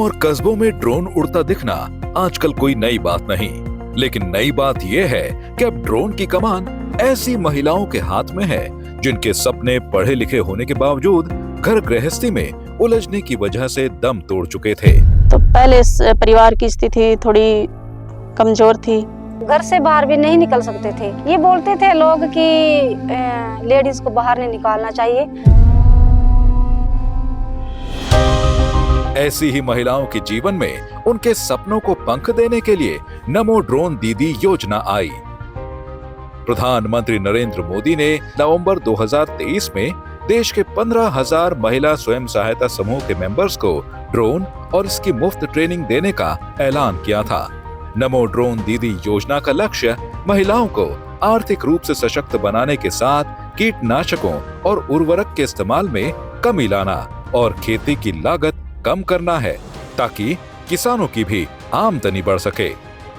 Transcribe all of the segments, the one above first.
और कस्बों में ड्रोन उड़ता दिखना आजकल कोई नई बात नहीं, लेकिन नई बात यह है कि अब ड्रोन की कमान ऐसी महिलाओं के हाथ में है जिनके सपने पढ़े लिखे होने के बावजूद घर गृहस्थी में उलझने की वजह से दम तोड़ चुके थे। तो पहले परिवार की स्थिति थोड़ी कमजोर थी, घर से बाहर भी नहीं निकल सकते थे। ये बोलते थे लोग कि लेडीज को बाहर नहीं निकालना चाहिए। ऐसी ही महिलाओं के जीवन में उनके सपनों को पंख देने के लिए नमो ड्रोन दीदी योजना आई। प्रधानमंत्री नरेंद्र मोदी ने नवंबर 2023 में देश के 15,000 महिला स्वयं सहायता समूह के मेंबर्स को ड्रोन और इसकी मुफ्त ट्रेनिंग देने का ऐलान किया था। नमो ड्रोन दीदी योजना का लक्ष्य महिलाओं को आर्थिक रूप से सशक्त बनाने के साथ कीटनाशकों और उर्वरक के इस्तेमाल में कमी लाना और खेती की लागत कम करना है, ताकि किसानों की भी आमदनी बढ़ सके।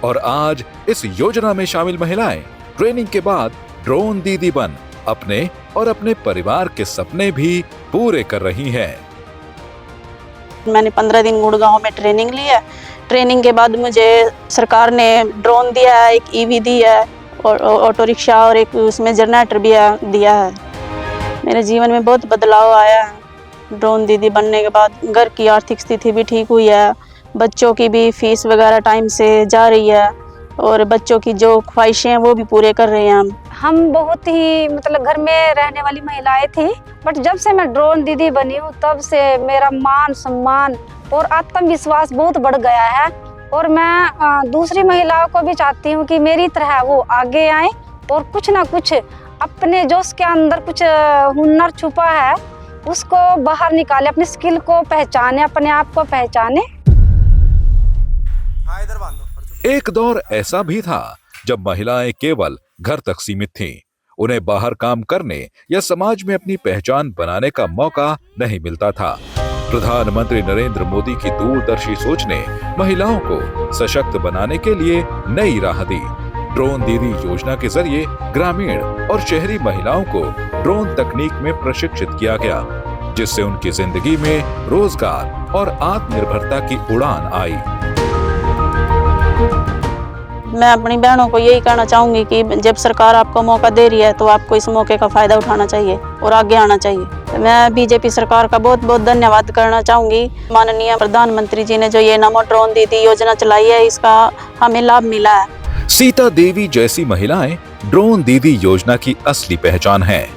और आज इस योजना में शामिल महिलाएं ट्रेनिंग के बाद ड्रोन दीदी बन अपने और अपने परिवार के सपने भी पूरे कर रही हैं। मैंने 15 दिन गुड़गांव में ट्रेनिंग ली है। ट्रेनिंग के बाद मुझे सरकार ने ड्रोन दिया है, एक ईवी दी है और ऑटो रिक्शा और एक उसमें जनरेटर भी दिया है। मेरे जीवन में बहुत बदलाव आया है ड्रोन दीदी बनने के बाद। घर की आर्थिक स्थिति भी ठीक हुई है, बच्चों की भी फीस वगैरह टाइम से जा रही है और बच्चों की जो ख्वाहिशें हैं वो भी पूरे कर रहे हैं हम बहुत ही मतलब घर में रहने वाली महिलाएं थी, बट जब से मैं ड्रोन दीदी बनी हूँ तब से मेरा मान सम्मान और आत्मविश्वास बहुत बढ़ गया है। और मैं दूसरी महिलाओं को भी चाहती हूँ कि मेरी तरह वो आगे आए और कुछ ना कुछ अपने जो उसके अंदर कुछ हुनर छुपा है उसको बाहर निकाले, अपनी स्किल को पहचाने, अपने आप को पहचाने। एक दौर ऐसा भी था जब महिलाएं केवल घर तक सीमित थीं। उन्हें बाहर काम करने या समाज में अपनी पहचान बनाने का मौका नहीं मिलता था। प्रधानमंत्री नरेंद्र मोदी की दूरदर्शी सोच ने महिलाओं को सशक्त बनाने के लिए नई राह दी। ड्रोन दीदी योजना के जरिए ग्रामीण और शहरी महिलाओं को ड्रोन तकनीक में प्रशिक्षित किया गया, जिससे उनकी जिंदगी में रोजगार और आत्मनिर्भरता की उड़ान आई। मैं अपनी बहनों को यही कहना चाहूंगी कि जब सरकार आपको मौका दे रही है तो आपको इस मौके का फायदा उठाना चाहिए और आगे आना चाहिए। मैं बीजेपी सरकार का बहुत बहुत धन्यवाद करना चाहूंगी। माननीय प्रधानमंत्री जी ने जो ये नमो ड्रोन दीदी योजना चलाई है, इसका हमें लाभ मिला है। सीता देवी जैसी महिलाएं ड्रोन दीदी योजना की असली पहचान हैं।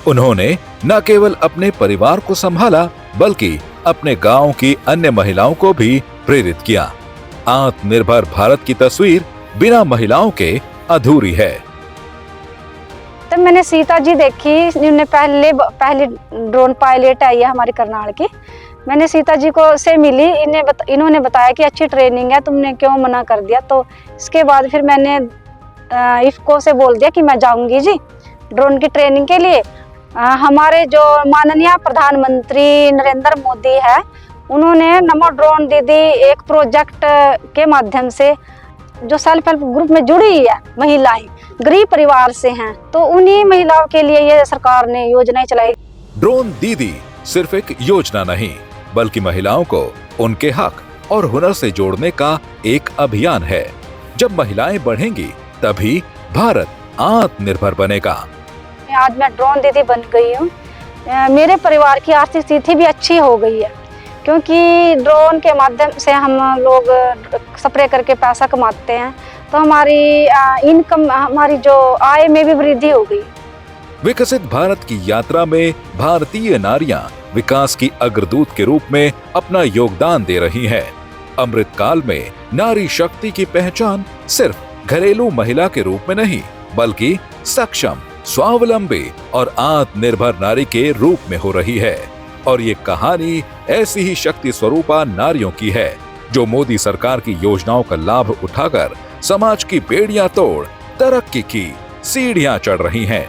उन्होंने न केवल अपने परिवार को संभाला बल्कि अपने गांव की अन्य महिलाओं को भी प्रेरित किया। आत्मनिर्भर भारत की तस्वीर बिना महिलाओं के अधूरी है। तब मैंने सीता जी देखी, इन्होंने पहली ड्रोन पायलट आई है हमारे करनाल की। मैंने सीता जी को से मिली, इन्होंने बताया कि अच्छी ट्रेनिंग है, तुमने क्यों मना कर दिया। तो इसके बाद फिर मैंने इसको से बोल दिया कि मैं जाऊंगी जी ड्रोन की ट्रेनिंग के लिए। हमारे जो माननीय प्रधानमंत्री नरेंद्र मोदी है, उन्होंने नमो ड्रोन दीदी एक प्रोजेक्ट के माध्यम से जो सेल्फ हेल्प ग्रुप में जुड़ी है महिलाएं, गरीब परिवार से हैं, तो उन्हीं महिलाओं के लिए ये सरकार ने योजनाएं चलाई। ड्रोन दीदी सिर्फ एक योजना नहीं बल्कि महिलाओं को उनके हक और हुनर से जोड़ने का एक अभियान है। जब महिलाएं बढ़ेंगी तभी भारत आत्मनिर्भर बनेगा। आज मैं ड्रोन दीदी बन गई हूँ। मेरे परिवार की आर्थिक स्थिति भी अच्छी हो गई है, क्योंकि ड्रोन के माध्यम से हम लोग स्प्रे करके पैसा कमाते हैं, तो हमारी इनकम, हमारी जो आय में भी वृद्धि हो गई। विकसित भारत की यात्रा में भारतीय नारियां विकास की अग्रदूत के रूप में अपना योगदान दे रही हैं। अमृत काल में नारी शक्ति की पहचान सिर्फ घरेलू महिला के रूप में नहीं बल्कि सक्षम, स्वावलंबी और आत्मनिर्भर नारी के रूप में हो रही है। और ये कहानी ऐसी ही शक्ति स्वरूपा नारियों की है जो मोदी सरकार की योजनाओं का लाभ उठाकर समाज की बेड़ियां तोड़ तरक्की की सीढ़ियां चढ़ रही हैं।